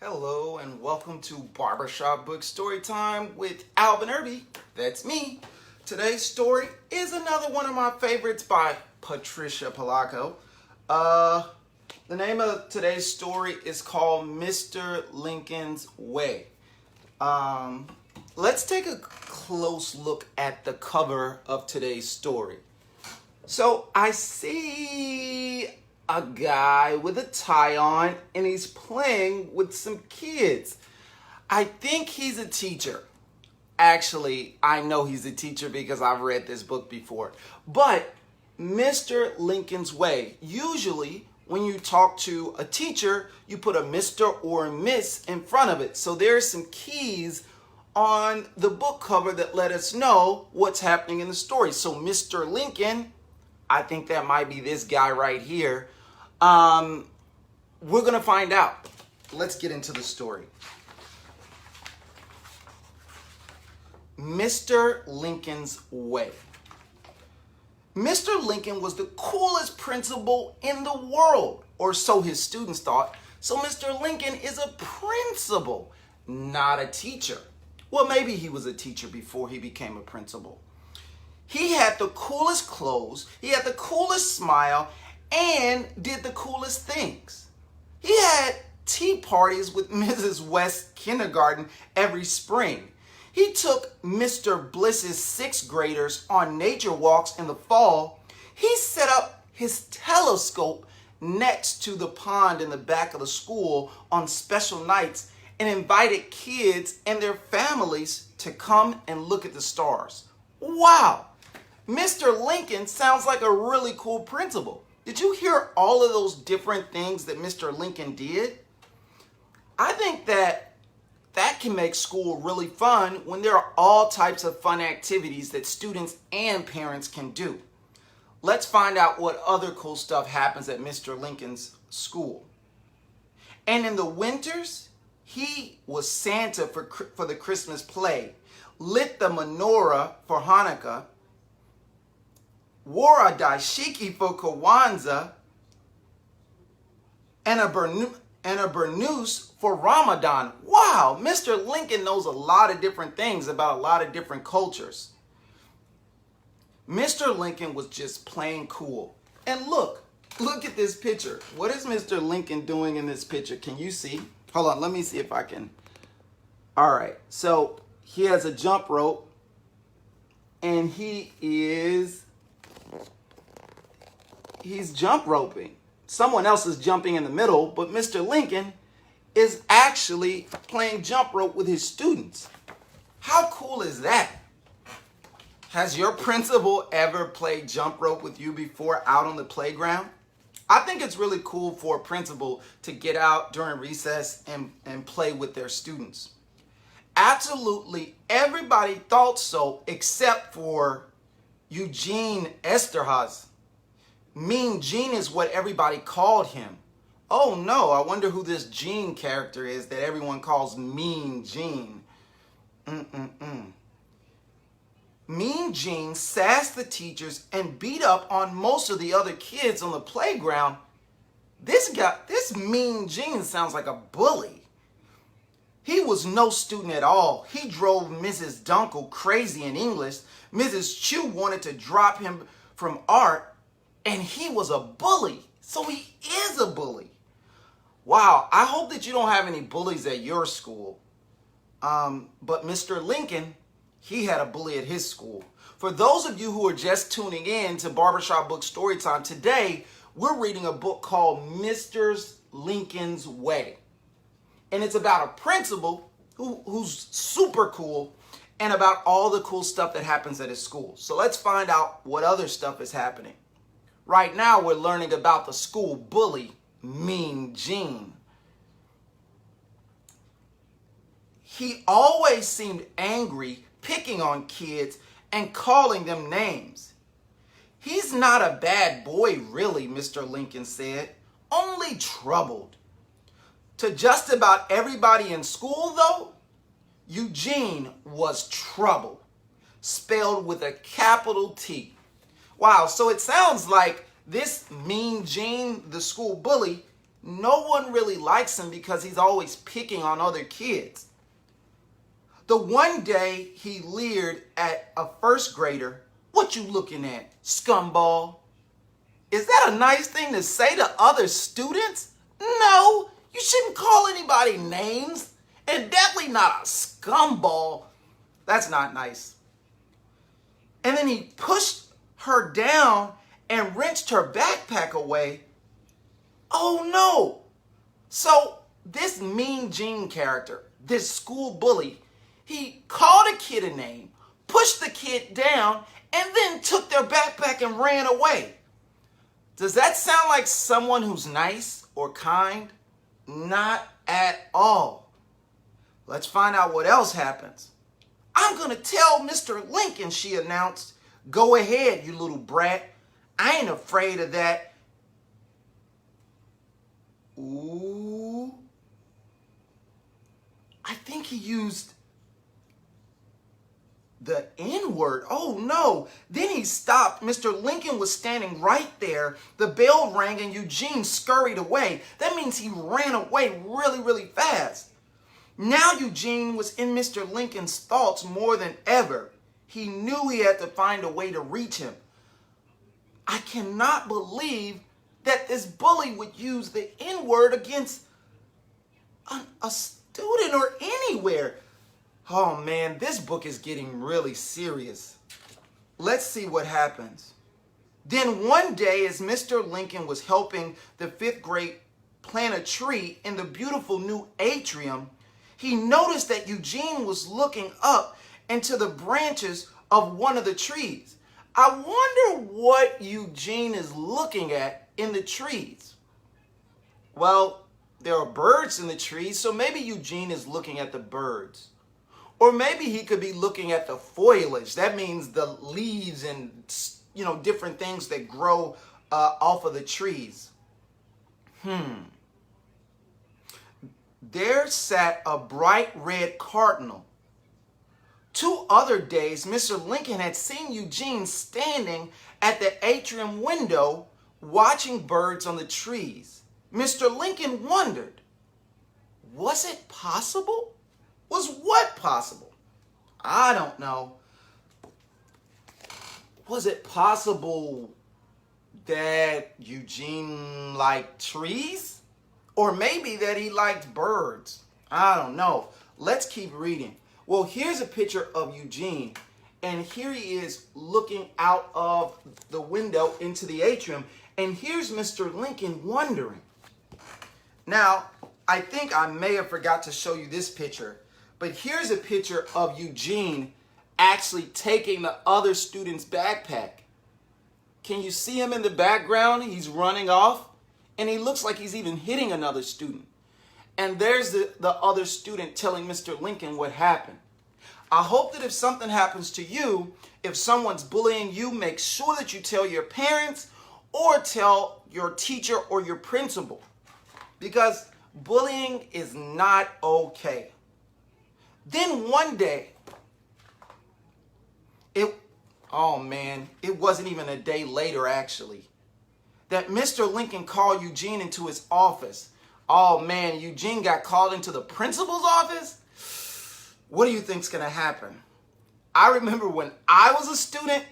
Hello and welcome to Barbershop Books Story Time with Alvin Irby. That's me. Today's story is another one of my favorites by Patricia Palacco. The name of today's story is called Mr. Lincoln's Way. Let's take a close look at the cover of today's story. So I see a guy with a tie on and he's playing with some kids. I think he's a teacher. Actually, I know he's a teacher because I've read this book before. But Mr. Lincoln's Way. Usually when you talk to a teacher, you put a Mr. or a Miss in front of it. So there's some keys on the book cover that let us know what's happening in the story. So Mr. Lincoln, I think that might be this guy right here. We're going to find out. Let's get into the story. Mr. Lincoln's Way. Mr. Lincoln was the coolest principal in the world, or so his students thought. So Mr. Lincoln is a principal, not a teacher. Well, maybe he was a teacher before he became a principal. He had the coolest clothes, he had the coolest smile, and did the coolest things. He had tea parties with Mrs. West's kindergarten every spring. He took Mr. Bliss's sixth graders on nature walks in the fall. He set up his telescope next to the pond in the back of the school on special nights and invited kids and their families to come and look at the stars. Wow! Mr. Lincoln sounds like a really cool principal. Did you hear all of those different things that Mr. Lincoln did? I think that can make school really fun when there are all types of fun activities that students and parents can do. Let's find out what other cool stuff happens at Mr. Lincoln's school. And in the winters, he was Santa for the Christmas play, lit the menorah for Hanukkah, wore a dashiki for Kwanzaa, and a burnous for Ramadan. Wow, Mr. Lincoln knows a lot of different things about a lot of different cultures. Mr. Lincoln was just plain cool. And look at this picture. What is Mr. Lincoln doing in this picture? Can you see? Hold on, let me see if I can. All right, so he has a jump rope and he's jump roping. Someone else is jumping in the middle, but Mr. Lincoln is actually playing jump rope with his students. How cool is that? Has your principal ever played jump rope with you before out on the playground? I think it's really cool for a principal to get out during recess and play with their students. Absolutely everybody thought so except for Eugene Esterhazy. Mean Gene is what everybody called him. Oh no, I wonder who this Gene character is that everyone calls Mean Gene. Mean Gene sassed the teachers and beat up on most of the other kids on the playground. This Mean Gene sounds like a bully. He was no student at all. He drove Mrs. Dunkel crazy in English. Mrs. Chu wanted to drop him from art. And he was a bully. So he is a bully. Wow, I hope that you don't have any bullies at your school. But Mr. Lincoln, he had a bully at his school. For those of you who are just tuning in to Barbershop Books Storytime, today we're reading a book called Mr. Lincoln's Way. And it's about a principal who's super cool and about all the cool stuff that happens at his school. So let's find out what other stuff is happening. Right now, we're learning about the school bully, Mean Gene. He always seemed angry, picking on kids and calling them names. He's not a bad boy, really, Mr. Lincoln said, only troubled. To just about everybody in school, though, Eugene was trouble, spelled with a capital T. Wow, so it sounds like this Mean Gene, the school bully, no one really likes him because he's always picking on other kids. The one day he leered at a first grader, "What you looking at, scumball?" Is that a nice thing to say to other students? No, you shouldn't call anybody names, and definitely not a scumball. That's not nice. And then he pushed her down and wrenched her backpack away. Oh no! So this Mean Gene character, this school bully, he called a kid a name, pushed the kid down, and then took their backpack and ran away. Does that sound like someone who's nice or kind? Not at all. Let's find out what else happens. "I'm going to tell Mr. Lincoln," she announced. "Go ahead, you little brat. I ain't afraid of that." Ooh. I think he used the N-word. Oh no. Then he stopped. Mr. Lincoln was standing right there. The bell rang and Eugene scurried away. That means he ran away really, really fast. Now Eugene was in Mr. Lincoln's thoughts more than ever. He knew he had to find a way to reach him. I cannot believe that this bully would use the N-word against a student or anywhere. Oh man, this book is getting really serious. Let's see what happens. Then one day, as Mr. Lincoln was helping the 5th grade plant a tree in the beautiful new atrium, he noticed that Eugene was looking up into the branches of one of the trees. I wonder what Eugene is looking at in the trees. Well, there are birds in the trees, so maybe Eugene is looking at the birds. Or maybe he could be looking at the foliage. That means the leaves and, different things that grow off of the trees. There sat a bright red cardinal. 2 other days, Mr. Lincoln had seen Eugene standing at the atrium window watching birds on the trees. Mr. Lincoln wondered, was it possible? Was what possible? I don't know. Was it possible that Eugene liked trees? Or maybe that he liked birds? I don't know. Let's keep reading. Well, here's a picture of Eugene. And here he is looking out of the window into the atrium. And here's Mr. Lincoln wondering. Now, I think I may have forgot to show you this picture. But here's a picture of Eugene actually taking the other student's backpack. Can you see him in the background? He's running off. And he looks like he's even hitting another student. And there's the other student telling Mr. Lincoln what happened. I hope that if something happens to you, if someone's bullying you, make sure that you tell your parents or tell your teacher or your principal. Because bullying is not okay. Then one day, it wasn't even a day later actually, that Mr. Lincoln called Eugene into his office. Oh man, Eugene got called into the principal's office? What do you think's gonna happen? I remember when I was a student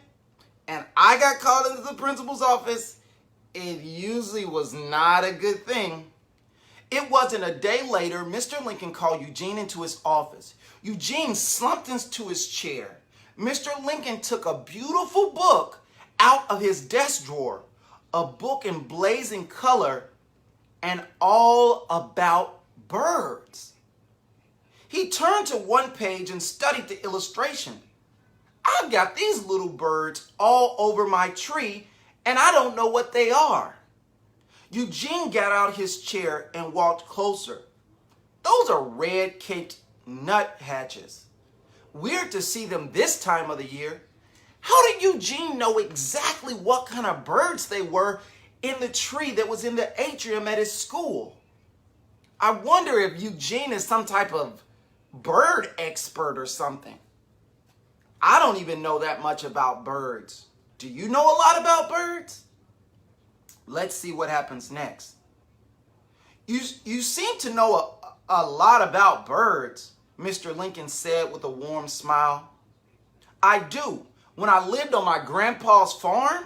and I got called into the principal's office, it usually was not a good thing. It wasn't a day later, Mr. Lincoln called Eugene into his office. Eugene slumped into his chair. Mr. Lincoln took a beautiful book out of his desk drawer, a book in blazing color and all about birds. He turned to one page and studied the illustration. I've got these little birds all over my tree and I don't know what they are. Eugene got out his chair and walked closer. Those are red-caped nuthatches. Weird to see them this time of the year. How did Eugene know exactly what kind of birds they were in the tree that was in the atrium at his school? I wonder if Eugene is some type of bird expert or something. I don't even know that much about birds. Do you know a lot about birds? Let's see what happens next. You seem to know a lot about birds, Mr. Lincoln said with a warm smile. I do. When I lived on my grandpa's farm,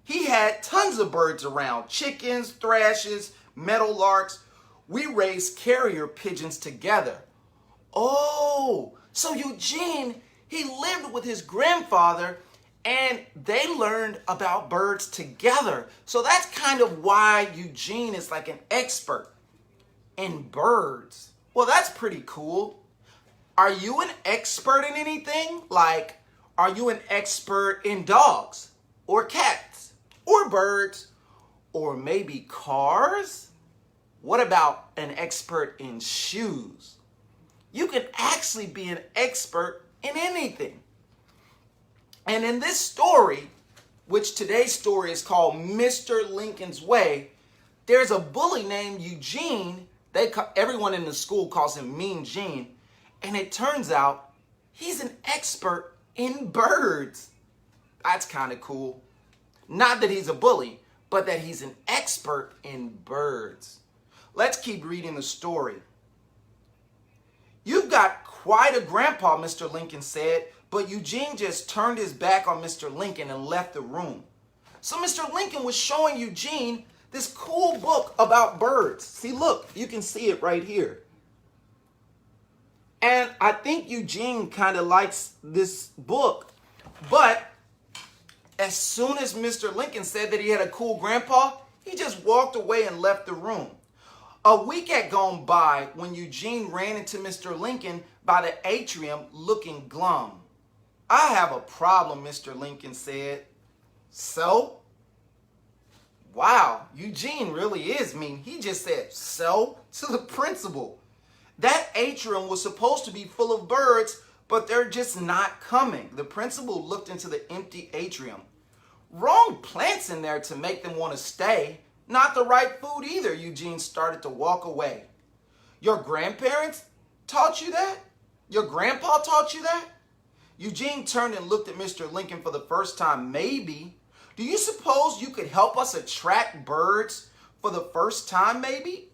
he had tons of birds around. Chickens, thrushes, meadowlarks. We raised carrier pigeons together. Oh, so Eugene, he lived with his grandfather and they learned about birds together. So that's kind of why Eugene is like an expert in birds. Well, that's pretty cool. Are you an expert in anything? Like, are you an expert in dogs or cats or birds or maybe cars? What about an expert in shoes? You can actually be an expert in anything. And in this story, which today's story is called Mr. Lincoln's Way, there's a bully named Eugene. Everyone in the school calls him Mean Gene. And it turns out he's an expert in birds. That's kind of cool. Not that he's a bully, but that he's an expert in birds. Let's keep reading the story. You've got quite a grandpa, Mr. Lincoln said, but Eugene just turned his back on Mr. Lincoln and left the room. So Mr. Lincoln was showing Eugene this cool book about birds. See, look, you can see it right here. And I think Eugene kind of likes this book, but as soon as Mr. Lincoln said that he had a cool grandpa, he just walked away and left the room. A week had gone by when Eugene ran into Mr. Lincoln by the atrium looking glum. I have a problem, Mr. Lincoln said. So? Wow, Eugene really is mean. He just said so to the principal. That atrium was supposed to be full of birds, but they're just not coming. The principal looked into the empty atrium. Wrong plants in there to make them want to stay. Not the right food either. Eugene started to walk away. Your grandparents taught you that? Your grandpa taught you that? Eugene turned and looked at Mr. Lincoln for the first time. Maybe. Do you suppose you could help us attract birds for the first time, maybe?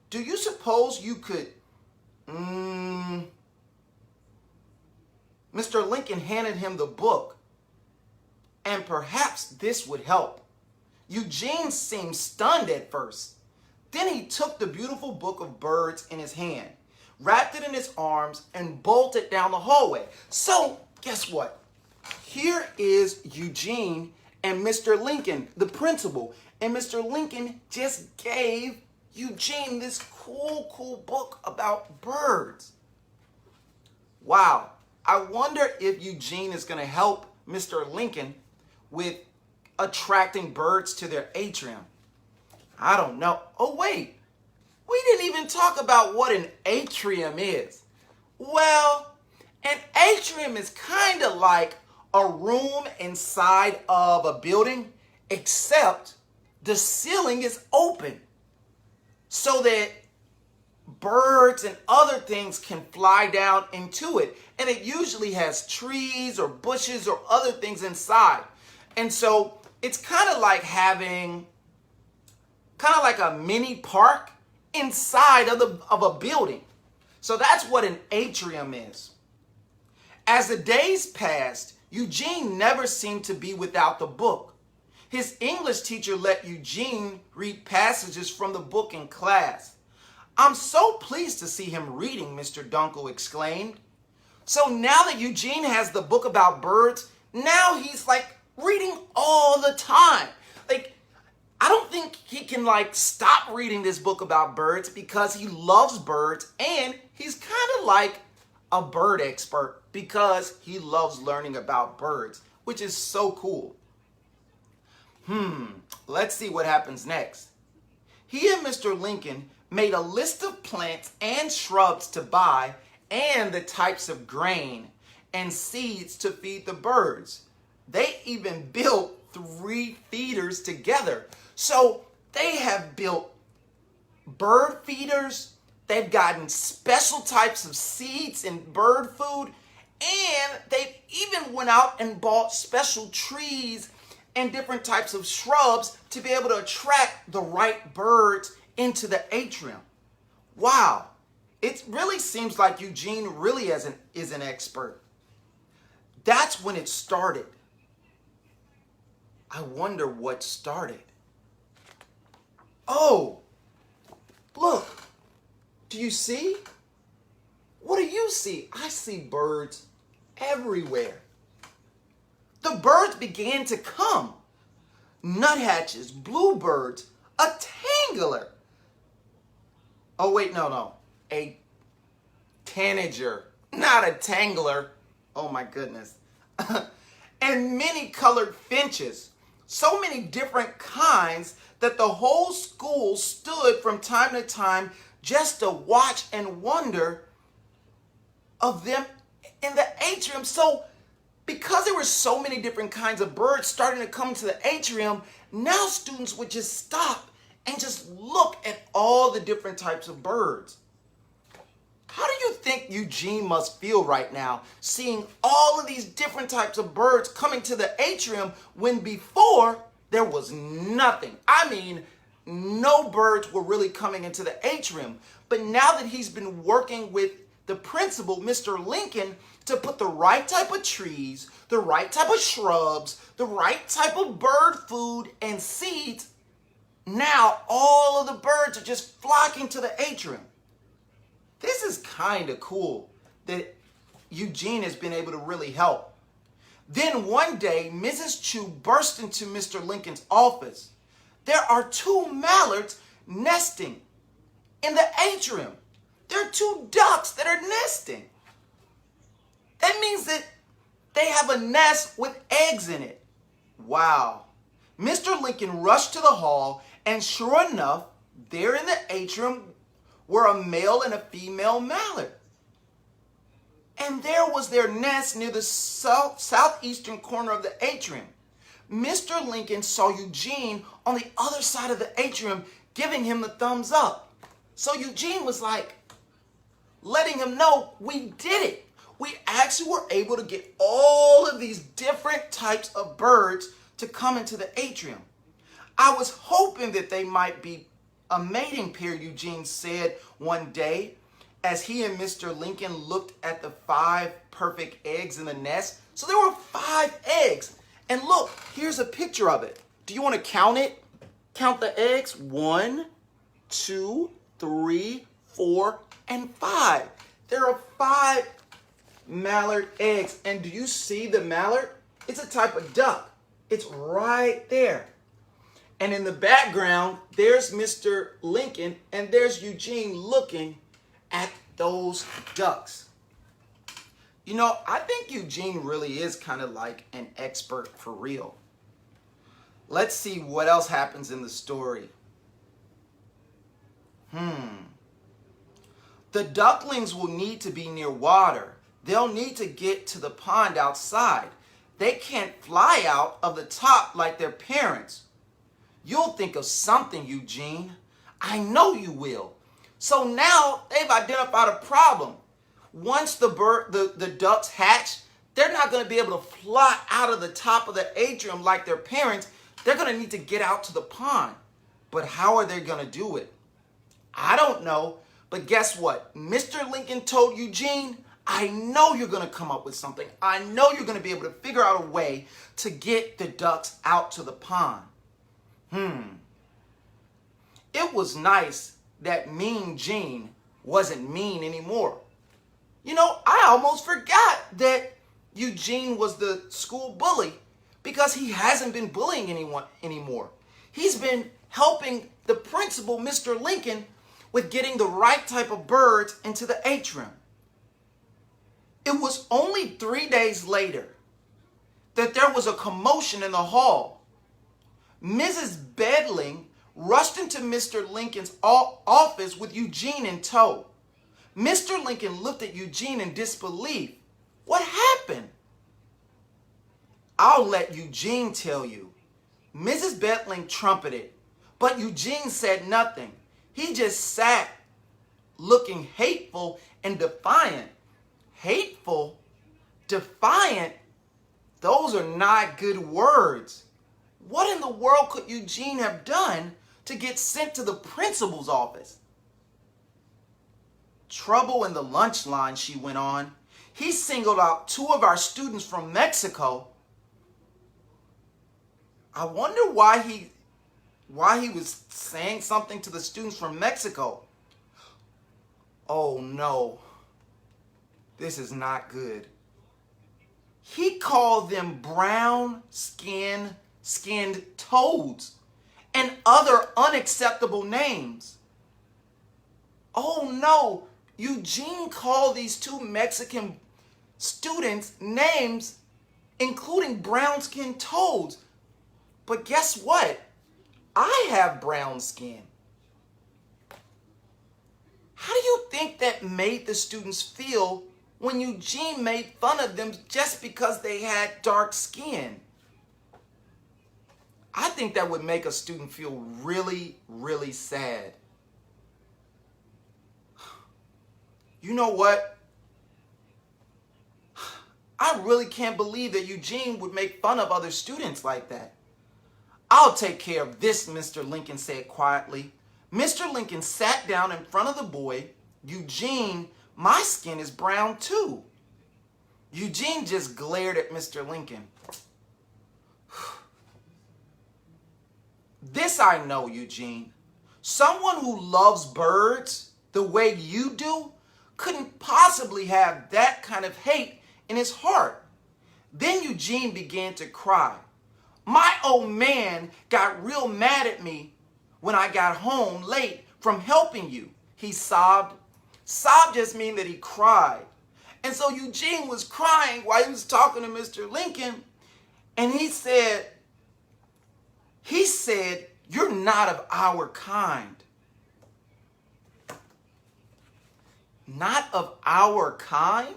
Do you suppose you could... Mr. Lincoln handed him the book. And perhaps this would help. Eugene seemed stunned at first. Then he took the beautiful book of birds in his hand, wrapped it in his arms, and bolted down the hallway. So, guess what? Here is Eugene and Mr. Lincoln, the principal. And Mr. Lincoln just gave Eugene this cool book about birds. Wow. I wonder if Eugene is going to help Mr. Lincoln with attracting birds to their atrium. I don't know. Oh, wait. We didn't even talk about what an atrium is. Well, an atrium is kind of like a room inside of a building, except the ceiling is open so that birds and other things can fly down into it. And it usually has trees or bushes or other things inside. And so it's kind of like having a mini park inside of a building. So that's what an atrium is. As the days passed, Eugene never seemed to be without the book. His English teacher let Eugene read passages from the book in class. I'm so pleased to see him reading, Mr. Dunkel exclaimed. So now that Eugene has the book about birds, now he's like reading all the time. I don't think he can stop reading this book about birds because he loves birds, and he's kind of like a bird expert because he loves learning about birds, which is so cool. Let's see what happens next. He and Mr. Lincoln made a list of plants and shrubs to buy and the types of grain and seeds to feed the birds. They even built 3 feeders together. So they have built bird feeders, they've gotten special types of seeds and bird food, and they even went out and bought special trees and different types of shrubs to be able to attract the right birds into the atrium. Wow, it really seems like Eugene really is an expert. That's when it started. I wonder what started. Oh, look, do you see? What do you see? I see birds everywhere. The birds began to come. Nuthatches, bluebirds, a tangler. Oh, wait, no. A tanager, not a tangler. Oh, my goodness. And many colored finches. So many different kinds that the whole school stood from time to time just to watch and wonder of them in the atrium. So because there were so many different kinds of birds starting to come to the atrium, now students would just stop and just look at all the different types of birds. How do you think Eugene must feel right now, seeing all of these different types of birds coming to the atrium when before there was nothing? I mean, no birds were really coming into the atrium. But now that he's been working with the principal, Mr. Lincoln, to put the right type of trees, the right type of shrubs, the right type of bird food and seeds, now all of the birds are just flocking to the atrium. This is kind of cool that Eugene has been able to really help. Then one day, Mrs. Chu burst into Mr. Lincoln's office. There are 2 mallards nesting in the atrium. There are 2 ducks that are nesting. That means that they have a nest with eggs in it. Wow. Mr. Lincoln rushed to the hall, and sure enough, there in the atrium were a male and a female mallard. And there was their nest near the southeastern corner of the atrium. Mr. Lincoln saw Eugene on the other side of the atrium giving him the thumbs up. So Eugene was like, letting him know, we did it. We actually were able to get all of these different types of birds to come into the atrium. I was hoping that they might be a mating pair, Eugene said one day, as he and Mr. Lincoln looked at the 5 perfect eggs in the nest. So there were 5 eggs. And look, here's a picture of it. Do you want to count it? Count the eggs. 1, 2, 3, 4, and 5. There are 5 mallard eggs. And do you see the mallard? It's a type of duck. It's right there. And in the background, there's Mr. Lincoln and there's Eugene looking at those ducks. You know, I think Eugene really is kind of like an expert for real. Let's see what else happens in the story. The ducklings will need to be near water. They'll need to get to the pond outside. They can't fly out of the top like their parents. You'll think of something, Eugene. I know you will. So now they've identified a problem. Once the ducks hatch, they're not going to be able to fly out of the top of the atrium like their parents. They're going to need to get out to the pond. But how are they going to do it? I don't know. But guess what? Mr. Lincoln told Eugene, I know you're going to come up with something. I know you're going to be able to figure out a way to get the ducks out to the pond. It was nice that Mean Gene wasn't mean anymore. You know, I almost forgot that Eugene was the school bully because he hasn't been bullying anyone anymore. He's been helping the principal, Mr. Lincoln, with getting the right type of birds into the atrium. It was only 3 days later that there was a commotion in the hall. Mrs. Bedling rushed into Mr. Lincoln's office with Eugene in tow. Mr. Lincoln looked at Eugene in disbelief. What happened? I'll let Eugene tell you. Mrs. Bedling trumpeted, but Eugene said nothing. He just sat looking hateful and defiant. Hateful? Defiant? Those are not good words. What in the world could Eugene have done to get sent to the principal's office. Trouble in the lunch line, she went on. He singled out 2 of our students from Mexico. I wonder why he was saying something to the students from Mexico. Oh no, this is not good. He called them brown-skinned toads and other unacceptable names. Oh no, Eugene called these 2 Mexican students names, including brown-skinned toads. But guess what? I have brown skin. How do you think that made the students feel when Eugene made fun of them just because they had dark skin? I think that would make a student feel really, really sad. You know what? I really can't believe that Eugene would make fun of other students like that. I'll take care of this, Mr. Lincoln said quietly. Mr. Lincoln sat down in front of the boy. Eugene, my skin is brown too. Eugene just glared at Mr. Lincoln. This I know, Eugene. Someone who loves birds the way you do couldn't possibly have that kind of hate in his heart. Then Eugene began to cry. My old man got real mad at me when I got home late from helping you. He sobbed. Sob just means that he cried. And so Eugene was crying while he was talking to Mr. Lincoln. And he said, you're not of our kind. Not of our kind?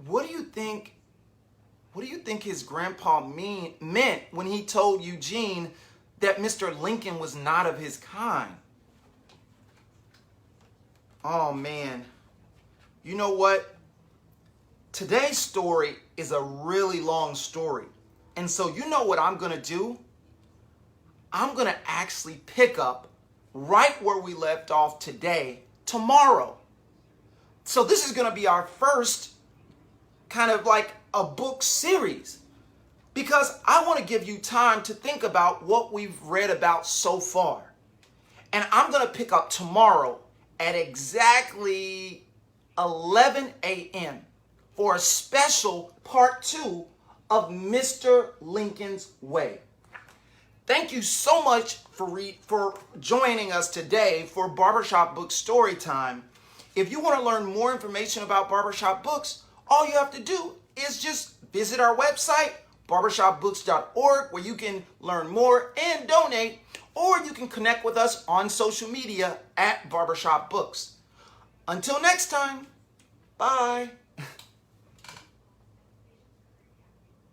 What do you think his grandpa meant when he told Eugene that Mr. Lincoln was not of his kind? Oh man, you know what? Today's story is a really long story. And so you know what I'm gonna do? I'm gonna actually pick up right where we left off today, tomorrow. So this is gonna be our first kind of like a book series, because I want to give you time to think about what we've read about so far. And I'm going to pick up tomorrow at exactly 11 a.m. for a special part 2 of Mr. Lincoln's Way. Thank you so much for joining us today for Barbershop Books Story Time. If you want to learn more information about Barbershop Books, all you have to do is just visit our website, barbershopbooks.org, where you can learn more and donate, or you can connect with us on social media at Barbershop Books. Until next time, bye.